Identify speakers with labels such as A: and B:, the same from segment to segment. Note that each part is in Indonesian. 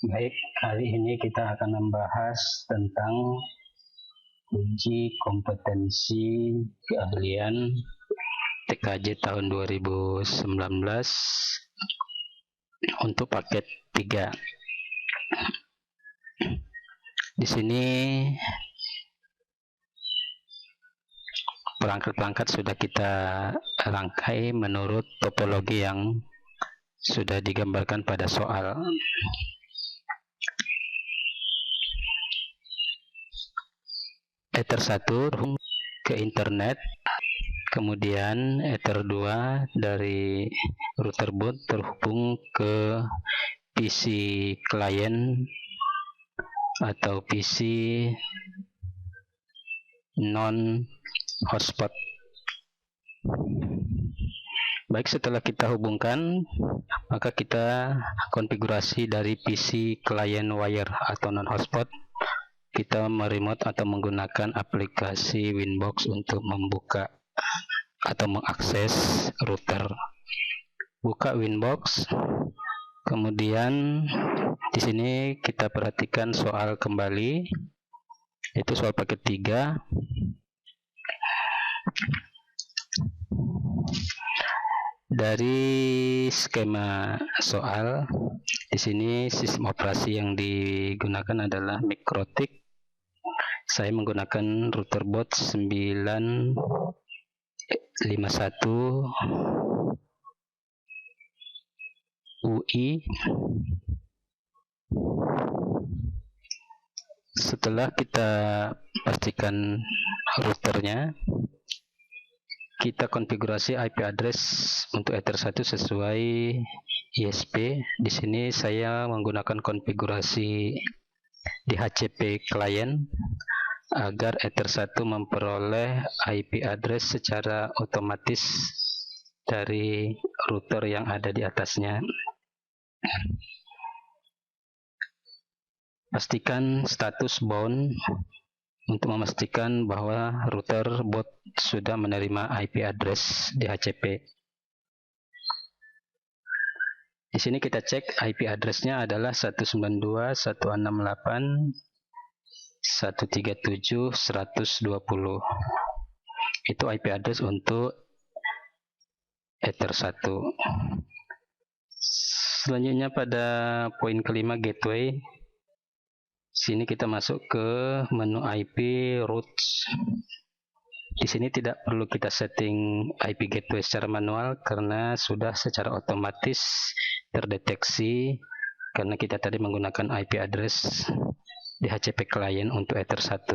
A: Baik, kali ini kita akan membahas tentang uji kompetensi keahlian TKJ tahun 2019 untuk paket 3. Di sini perangkat-perangkat sudah kita rangkai menurut topologi yang sudah digambarkan pada soal. Ether 1 ke internet, kemudian Ether 2 dari router boot terhubung ke PC klien atau PC non hotspot. Baik, setelah kita hubungkan, maka kita konfigurasi dari PC client wire atau non hotspot. Kita meremote atau menggunakan aplikasi Winbox untuk membuka atau mengakses router. Buka Winbox, kemudian di sini kita perhatikan soal kembali, itu soal paket 3. Dari skema soal, di sini sistem operasi yang digunakan adalah Mikrotik. Saya menggunakan router boot 951 UI. Setelah kita pastikan routernya, kita konfigurasi IP address untuk Ether 1 sesuai ISP. Di sini saya menggunakan konfigurasi DHCP client agar Ether 1 memperoleh IP address secara otomatis dari router yang ada di atasnya. Pastikan status bound untuk memastikan bahwa router bot sudah menerima IP address DHCP. Di sini kita cek IP address-nya adalah 192.168.137.120. Itu IP address untuk Ether 1. Selanjutnya pada poin kelima, gateway. Sini kita masuk ke menu IP routes. Di sini tidak perlu kita setting IP gateway secara manual karena sudah secara otomatis terdeteksi karena kita tadi menggunakan IP address DHCP client untuk Ether 1.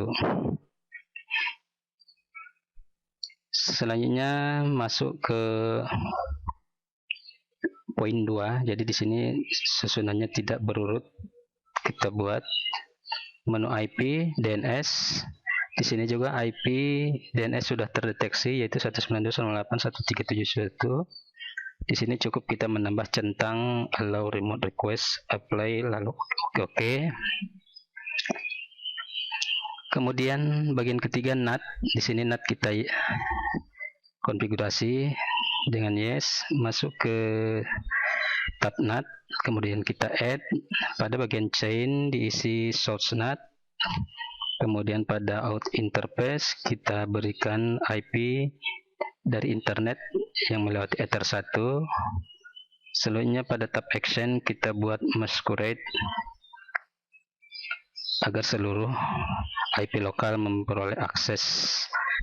A: Selanjutnya masuk ke poin 2. Jadi di sini susunannya tidak berurut. Kita buat menu IP DNS. Di sini juga IP DNS sudah terdeteksi yaitu 192.168.137.1. Di sini cukup kita menambah centang allow remote request, apply, lalu oke. Kemudian bagian ketiga NAT. Di sini NAT kita konfigurasi dengan yes, masuk ke tab NAT, kemudian kita add. Pada bagian chain diisi source NAT, kemudian pada out interface kita berikan IP dari internet yang melewati Ether 1. Selanjutnya pada tab action kita buat masquerade agar seluruh IP lokal memperoleh akses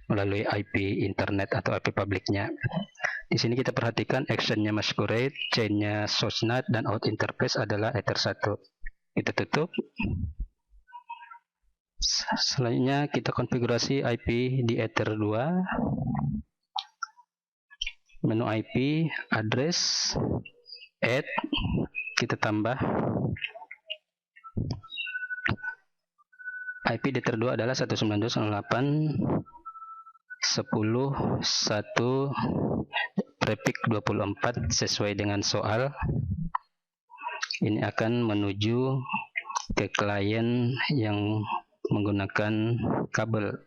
A: melalui IP internet atau IP publiknya. Di sini kita perhatikan actionnya masquerade, chainnya source NAT, dan out interface adalah Ether 1. Kita tutup. Selanjutnya kita konfigurasi IP di Ether 2. Menu IP, address, add, kita tambah. IP di Ether 2 adalah 192.168.10.1 prefix 24 sesuai dengan soal. Ini akan menuju ke klien yang menggunakan kabel.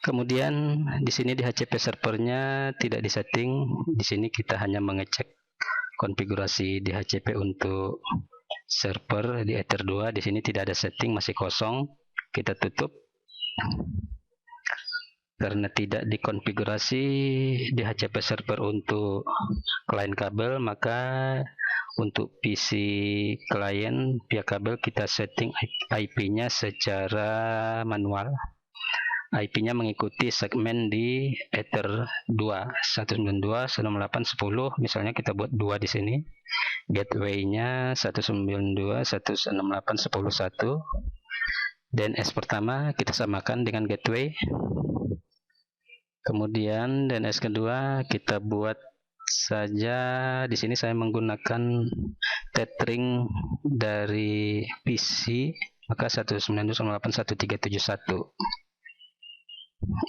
A: Kemudian di sini di DHCP servernya tidak disetting. Di sini kita hanya mengecek konfigurasi DHCP untuk server di Ether 2. Di sini tidak ada setting, masih kosong. Kita tutup. Karena tidak dikonfigurasi DHCP server untuk klien kabel, maka untuk PC klien via kabel kita setting IP-nya secara manual. IP-nya mengikuti segmen di Ether 2 192.168.10. Misalnya kita buat 2 di sini. Gateway-nya 192.168.10.1. DNS pertama kita samakan dengan gateway. Kemudian DNS kedua kita buat saja, di sini saya menggunakan tethering dari PC, maka 192.168.1371.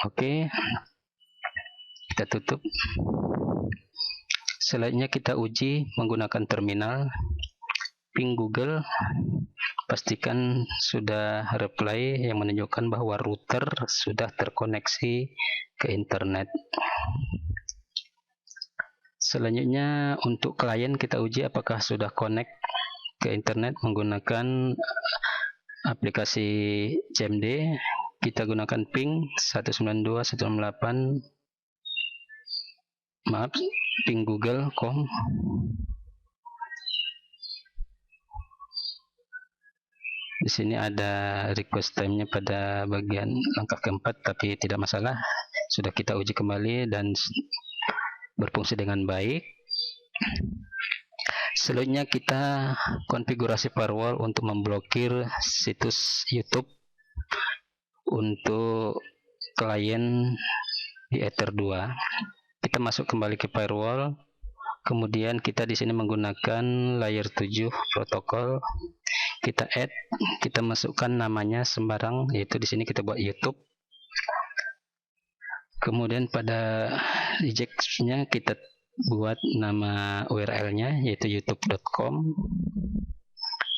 A: Oke, kita tutup. Selanjutnya kita uji menggunakan terminal. Ping Google, pastikan sudah reply yang menunjukkan bahwa router sudah terkoneksi ke internet. Selanjutnya untuk klien kita uji apakah sudah connect ke internet menggunakan aplikasi CMD. Kita gunakan ping 192.168, ping Google.com. Di sini ada request time-nya pada bagian langkah keempat, tapi tidak masalah. Sudah kita uji kembali dan berfungsi dengan baik. Selanjutnya kita konfigurasi firewall untuk memblokir situs YouTube untuk klien di Ether 2. Kita masuk kembali ke firewall. Kemudian kita di sini menggunakan layer 7 protokol. Kita add, kita masukkan namanya sembarang, yaitu di sini kita buat YouTube. Kemudian pada reject-nya kita buat nama URL-nya yaitu youtube.com.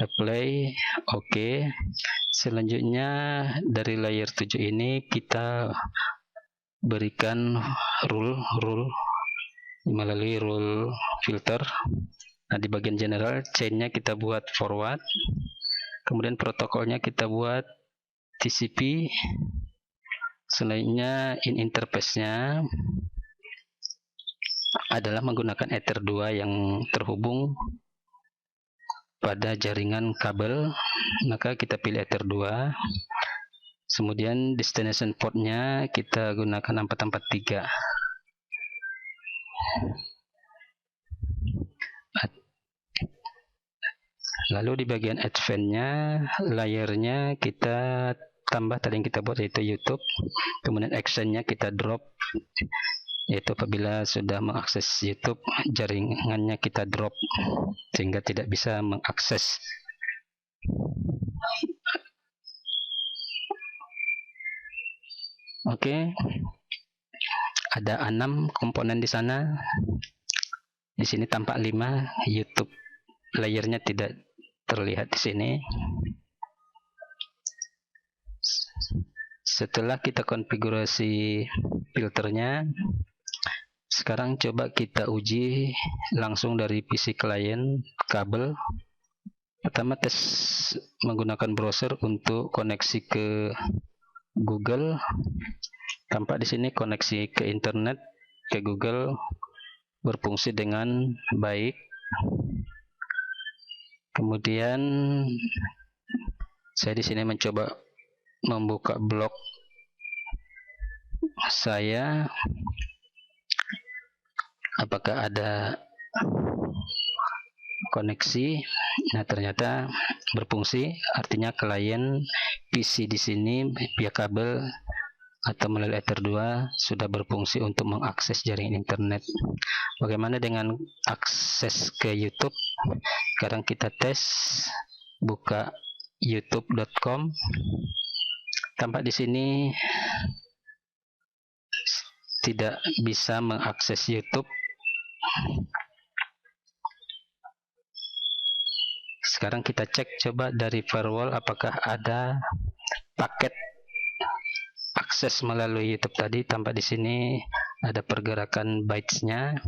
A: Apply, oke. Selanjutnya dari layer 7 ini kita berikan rule melalui rule filter. Nah, di bagian general chain-nya kita buat forward. Kemudian protokolnya kita buat TCP. Selanjutnya in interface-nya adalah menggunakan Ether 2 yang terhubung pada jaringan kabel, maka kita pilih Ether 2. Kemudian destination port-nya kita gunakan 443. Lalu di bagian advance-nya, layernya kita tambah tadi yang kita buat yaitu YouTube. Kemudian action-nya kita drop, yaitu apabila sudah mengakses YouTube, jaringannya kita drop sehingga tidak bisa mengakses. Oke, ada 6 komponen di sana. Di sini tampak 5. YouTube layernya tidak terlihat di sini. Setelah kita konfigurasi filternya, sekarang coba kita uji langsung dari PC klien kabel. Pertama tes menggunakan browser untuk koneksi ke Google. Tampak di sini koneksi ke internet ke Google berfungsi dengan baik. Kemudian saya di sini mencoba membuka blog saya, apakah ada koneksi. Nah, ternyata berfungsi, artinya klien PC di sini via kabel atau melalui Ether 2 sudah berfungsi untuk mengakses jaringan internet. Bagaimana dengan akses ke YouTube? Sekarang kita tes, buka youtube.com. Tampak di sini tidak bisa mengakses YouTube. Sekarang kita cek coba dari firewall apakah ada paket akses melalui YouTube tadi. Tampak di sini ada pergerakan bytes-nya.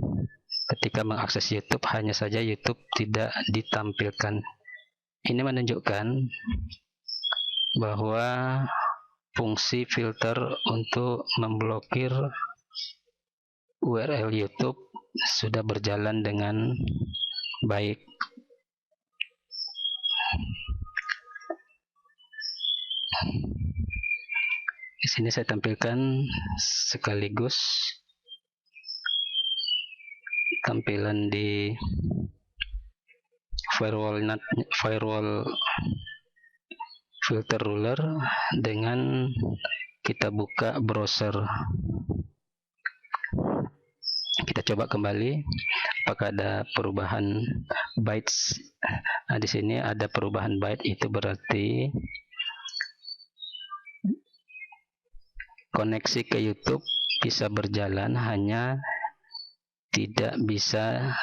A: ketika mengakses YouTube, hanya saja YouTube tidak ditampilkan. Ini menunjukkan bahwa fungsi filter untuk memblokir URL YouTube sudah berjalan dengan baik. Di sini saya tampilkan sekaligus tampilan di firewall filter ruler dengan kita buka browser. Kita coba kembali apakah ada perubahan bytes. Nah, di sini ada perubahan byte, itu berarti koneksi ke YouTube bisa berjalan, hanya tidak bisa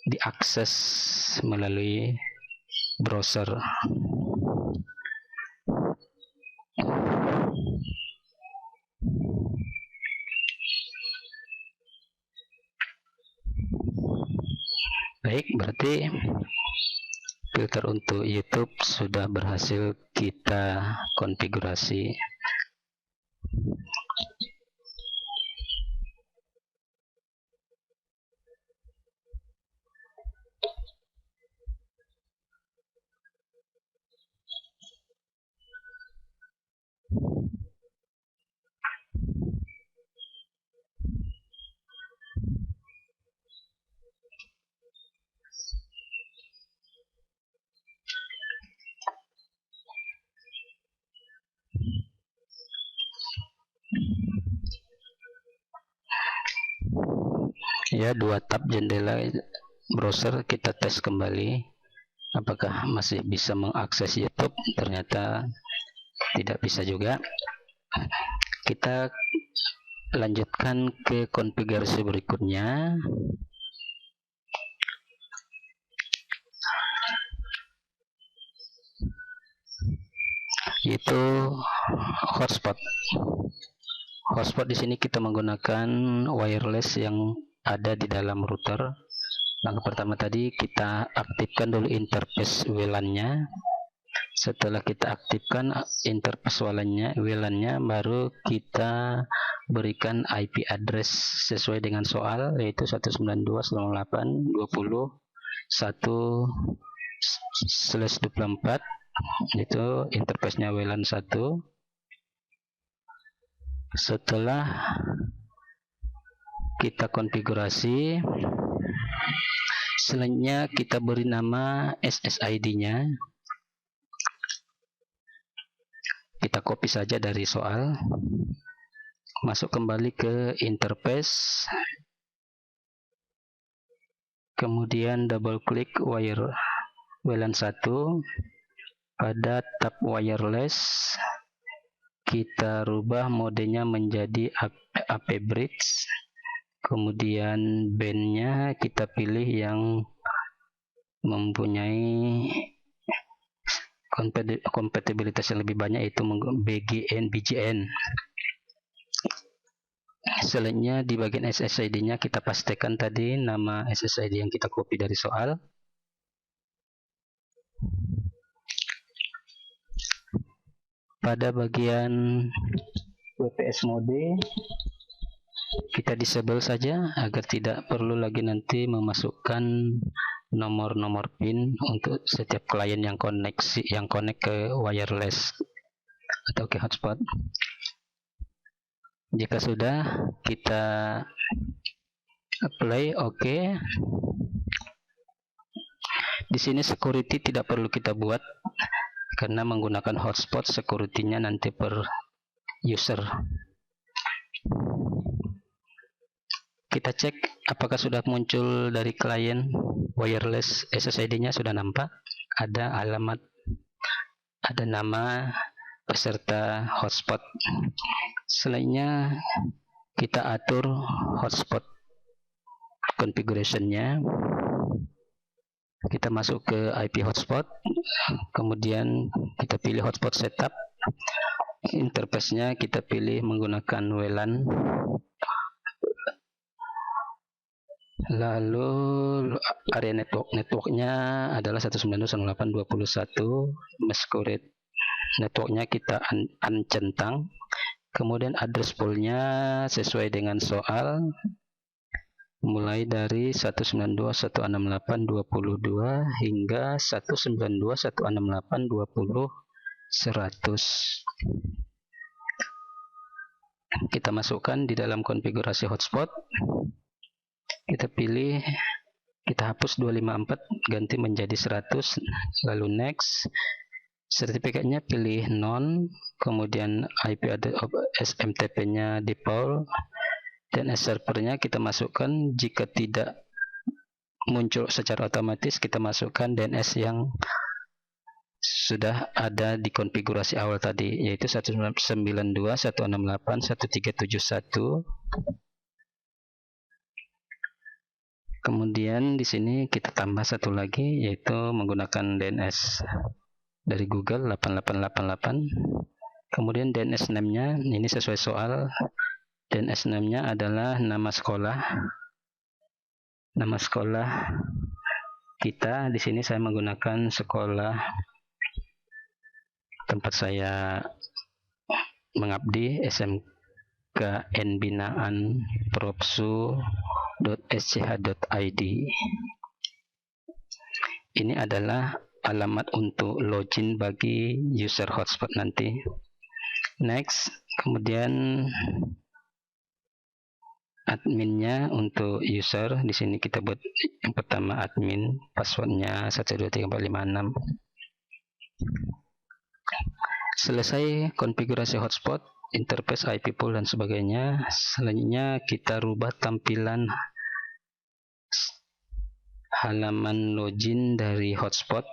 A: diakses melalui browser. Baik, berarti filter untuk YouTube sudah berhasil kita konfigurasi. Ya, 2 tab jendela browser kita tes kembali apakah masih bisa mengakses YouTube. Ternyata tidak bisa juga. Kita lanjutkan ke konfigurasi berikutnya, yaitu hotspot. Hotspot di sini kita menggunakan wireless yang ada di dalam router. Langkah pertama tadi kita aktifkan dulu interface WLAN-nya. Setelah kita aktifkan interface WLAN-nya, baru kita berikan IP address sesuai dengan soal, yaitu 192.168.1/24. Itu interface-nya WLAN 1. Setelah kita konfigurasi, selanjutnya kita beri nama SSID-nya. Kita copy saja dari soal, masuk kembali ke interface, kemudian double klik WLAN 1. Pada tab wireless kita rubah modenya menjadi AP bridge, kemudian bandnya kita pilih yang mempunyai kompatibilitas yang lebih banyak, yaitu BGN. Selanjutnya di bagian SSID-nya kita pastikan tadi nama SSID yang kita copy dari soal. Pada bagian WPS mode kita disable saja agar tidak perlu lagi nanti memasukkan nomor-nomor PIN untuk setiap klien yang connect ke wireless atau ke hotspot. Jika sudah, kita apply OK. Di sini security tidak perlu kita buat karena menggunakan hotspot, security-nya nanti per user. Kita cek apakah sudah muncul dari klien wireless, SSID-nya sudah nampak, ada alamat, ada nama peserta hotspot. Selanjutnya kita atur hotspot configuration-nya. Kita masuk ke IP hotspot, kemudian kita pilih hotspot setup. Interface-nya kita pilih menggunakan WLAN. Lalu area networknya adalah 192.168.21. Masquerade networknya kita uncentang. Kemudian address poolnya sesuai dengan soal, mulai dari 192.168.22 hingga 192.168.20.100. Kita masukkan di dalam konfigurasi hotspot. Kita pilih, kita hapus 254, ganti menjadi 100, lalu next. Sertifikatnya pilih non, kemudian IP SMTP-nya default, dan servernya kita masukkan. Jika tidak muncul secara otomatis, kita masukkan DNS yang sudah ada di konfigurasi awal tadi, yaitu 192.168.1371. Kemudian di sini kita tambah satu lagi, yaitu menggunakan DNS dari Google 8888. Kemudian DNS name-nya ini sesuai soal. DNS name-nya adalah nama sekolah. Nama sekolah kita di sini saya menggunakan sekolah tempat saya mengabdi, SMKN Binaan Propsu.sch.id. Ini adalah alamat untuk login bagi user hotspot nanti. Next, kemudian adminnya untuk user, di sini kita buat yang pertama admin, passwordnya 1234556. Selesai konfigurasi hotspot, interface, IP pool dan sebagainya. Selanjutnya kita rubah tampilan halaman login dari hotspot.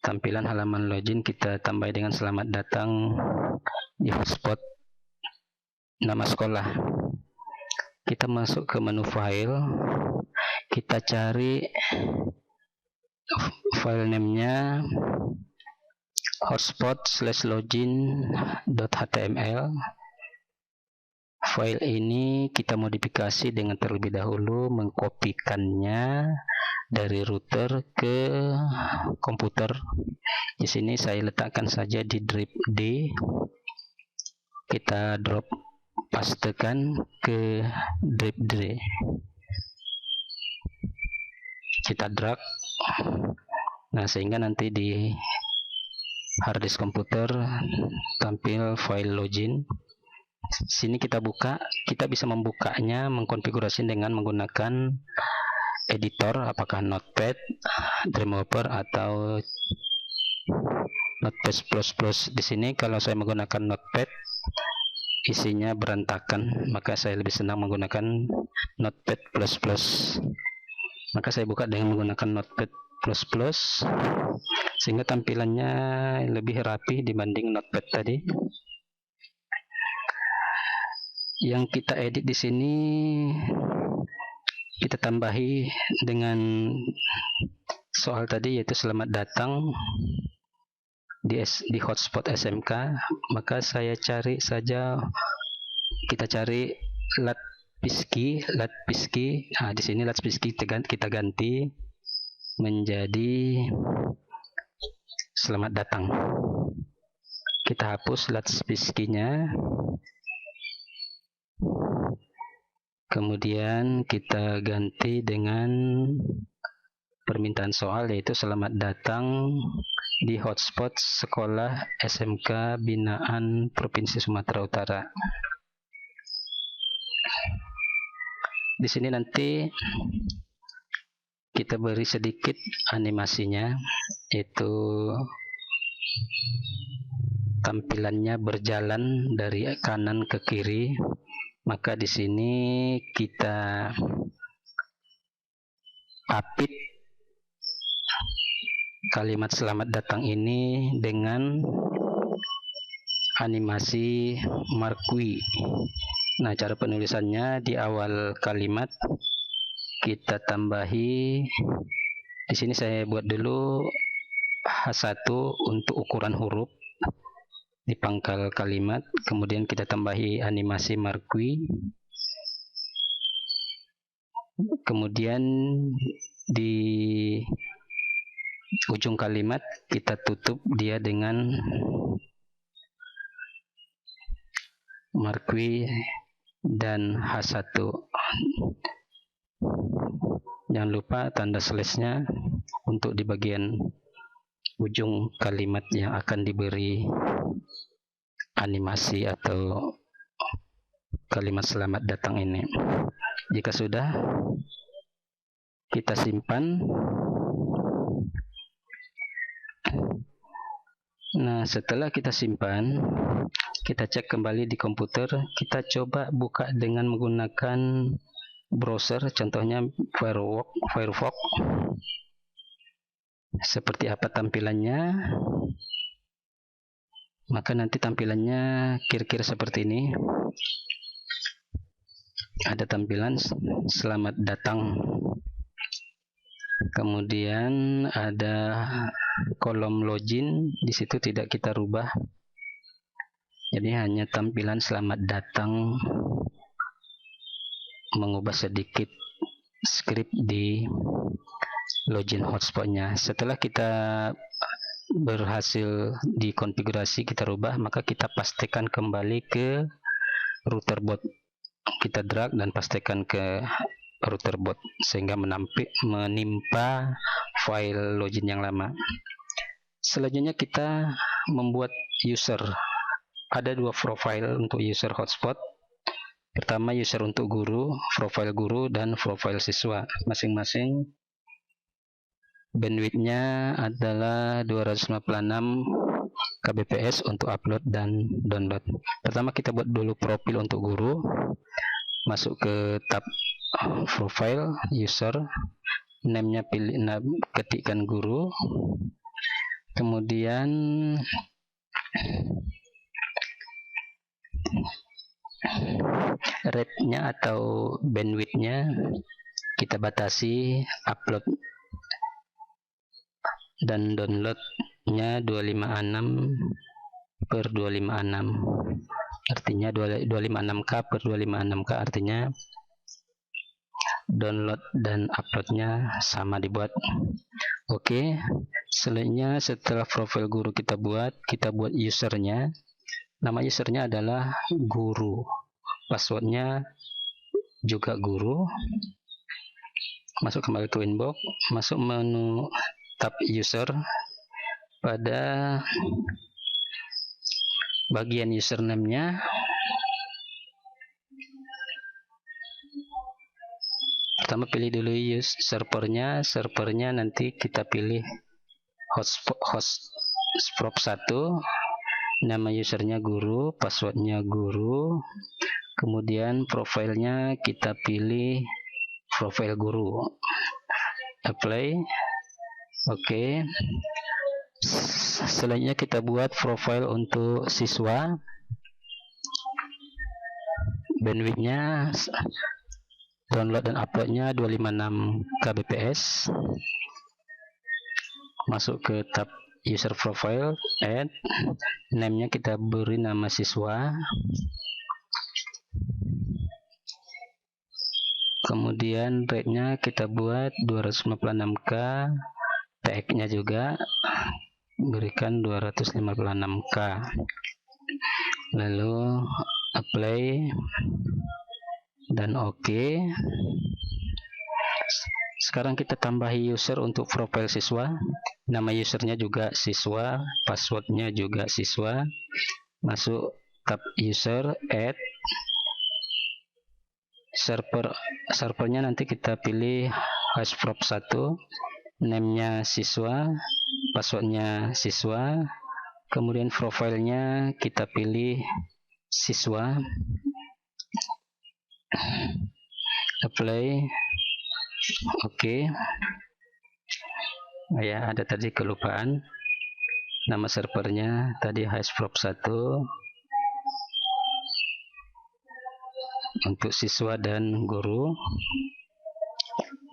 A: Tampilan halaman login kita tambah dengan selamat datang di hotspot nama sekolah. Kita masuk ke menu file, kita cari file name-nya hotspot/login.html. File ini kita modifikasi dengan terlebih dahulu mengkopikannya dari router ke komputer. Di sini saya letakkan saja di drive D. Kita drop pastekan ke drive D. Kita drag. Nah, sehingga nanti di harddisk komputer tampil file login. Sini kita buka, kita bisa membukanya, mengkonfigurasi dengan menggunakan editor, apakah Notepad, Dreamweaver atau Notepad++. Di sini kalau saya menggunakan Notepad, isinya berantakan, maka saya lebih senang menggunakan Notepad++. Maka saya buka dengan menggunakan Notepad++, sehingga tampilannya lebih rapi dibanding Notepad tadi. Yang kita edit di sini kita tambahi dengan soal tadi, yaitu selamat datang di hotspot SMK. Maka saya cari saja, kita cari Latpiski. Nah, di sini Latpiski kita ganti menjadi selamat datang. Kita hapus Latpiski-nya. Kemudian kita ganti dengan permintaan soal, yaitu selamat datang di hotspot sekolah SMK Binaan Provinsi Sumatera Utara. Di sini nanti kita beri sedikit animasinya, yaitu tampilannya berjalan dari kanan ke kiri. Maka di sini kita apit kalimat selamat datang ini dengan animasi marquee. Nah, cara penulisannya di awal kalimat kita tambahi. Di sini saya buat dulu H1 untuk ukuran huruf di pangkal kalimat, kemudian kita tambahi animasi marquee. Kemudian di ujung kalimat kita tutup dia dengan marquee dan H1. Jangan lupa tanda slashnya untuk di bagian ujung kalimat yang akan diberi animasi atau kalimat selamat datang ini. Jika sudah, kita simpan. Nah, setelah kita simpan, kita cek kembali di komputer. Kita coba buka dengan menggunakan browser, contohnya Firefox. Seperti apa tampilannya? Maka nanti tampilannya kira-kira seperti ini. Ada tampilan selamat datang. Kemudian ada kolom login, di situ tidak kita rubah. Jadi hanya tampilan selamat datang, mengubah sedikit script di login hotspotnya. Setelah kita berhasil dikonfigurasi, kita rubah, maka kita pastikan kembali ke router bot. Kita drag dan pastikan ke router bot sehingga menimpa file login yang lama. Selanjutnya kita membuat user. Ada dua profile untuk user hotspot. Pertama user untuk guru, profile guru dan profile siswa. Masing-masing bandwidthnya adalah 256 kbps untuk upload dan download. Pertama kita buat dulu profil untuk guru. Masuk ke tab profile user, name-nya pilih, ketikkan guru, kemudian rate-nya atau bandwidth-nya kita batasi, upload dan download-nya 256 per 256. Artinya 256K per 256K, artinya download dan uploadnya sama dibuat. Oke, selanjutnya setelah profil guru kita buat usernya. Nama usernya adalah guru, passwordnya juga guru. Masuk kembali ke inbox, masuk menu tab user, pada bagian username-nya pertama pilih dulu servernya, nanti kita pilih hotspot 1, nama usernya guru, passwordnya guru, kemudian profilnya kita pilih profil guru, apply. Oke. Selanjutnya kita buat profile untuk siswa. Bandwidthnya download dan uploadnya 256 kbps. Masuk ke tab user profile, add, name-nya kita beri nama siswa. Kemudian rate-nya kita buat 256K, tag-nya juga berikan 256K. Lalu apply dan oke. Sekarang kita tambahi user untuk profil siswa. Nama usernya juga siswa, passwordnya juga siswa. Masuk tab user, add. Servernya nanti kita pilih hotspot 1, name-nya siswa, passwordnya siswa, kemudian profilnya kita pilih siswa, apply, oke. Ya, ada tadi kelupaan, nama servernya tadi hotspot 1 untuk siswa dan guru.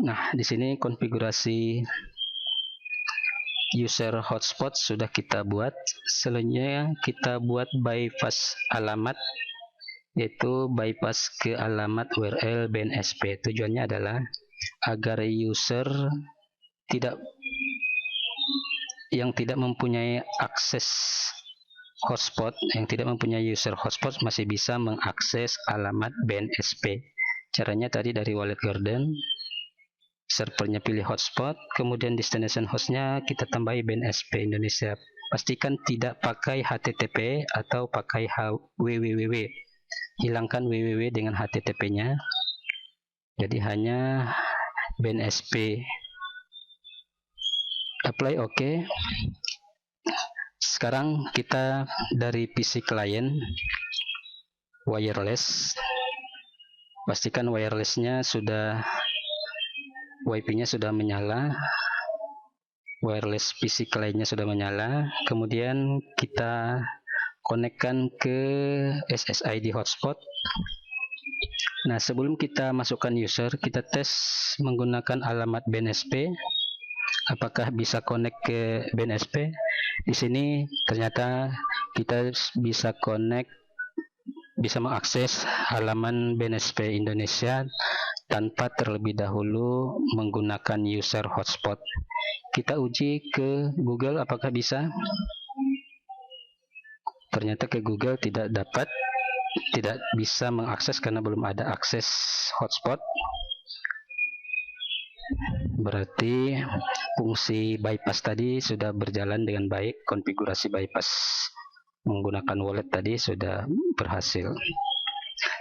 A: Nah, di sini konfigurasi user hotspot sudah kita buat. Selanjutnya kita buat bypass alamat. yaitu bypass ke alamat URL BNSP. Tujuannya adalah agar user yang tidak mempunyai akses hotspot, yang tidak mempunyai user hotspot masih bisa mengakses alamat BNSP. Caranya tadi dari Wallet Garden, servernya pilih hotspot, kemudian destination hostnya kita tambahi BNSP Indonesia. Pastikan tidak pakai HTTP atau pakai www. Hilangkan www dengan HTTP-nya. Jadi hanya BNSP. Apply OK. Sekarang kita dari PC client wireless. Pastikan wirelessnya sudah, WiFi-nya sudah menyala, wireless PC client-nya sudah menyala. Kemudian kita konekkan ke SSID hotspot. Nah, sebelum kita masukkan user, kita tes menggunakan alamat BNSP. Apakah bisa connect ke BNSP? Di sini ternyata kita bisa connect, bisa mengakses halaman BNSP Indonesia tanpa terlebih dahulu menggunakan user hotspot. Kita uji ke Google apakah bisa. Ternyata ke Google tidak bisa mengakses karena belum ada akses hotspot. Berarti fungsi bypass tadi sudah berjalan dengan baik. Konfigurasi bypass menggunakan wallet tadi sudah berhasil.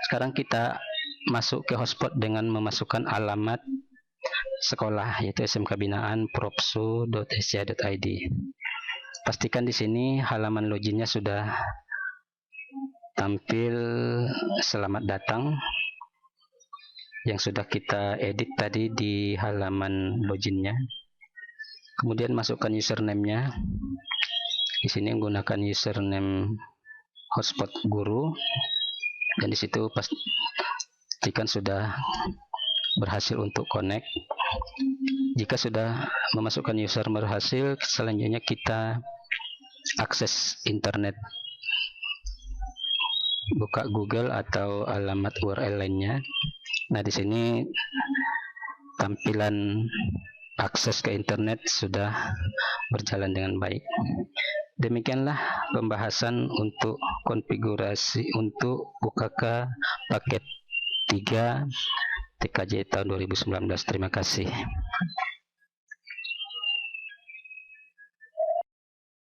A: Sekarang kita masuk ke hotspot dengan memasukkan alamat sekolah, yaitu SMK Binaan propsu.sca.id. Pastikan di sini halaman loginnya sudah tampil selamat datang yang sudah kita edit tadi di halaman loginnya. Kemudian masukkan username-nya. Di sini menggunakan username hotspot guru, dan di situ pastikan sudah berhasil untuk connect. Jika sudah memasukkan user berhasil, selanjutnya kita akses internet. Buka Google atau alamat URL lainnya. Nah, di sini tampilan akses ke internet sudah berjalan dengan baik. Demikianlah pembahasan untuk konfigurasi untuk UKK paket 3 TKJ tahun 2019. Terima kasih.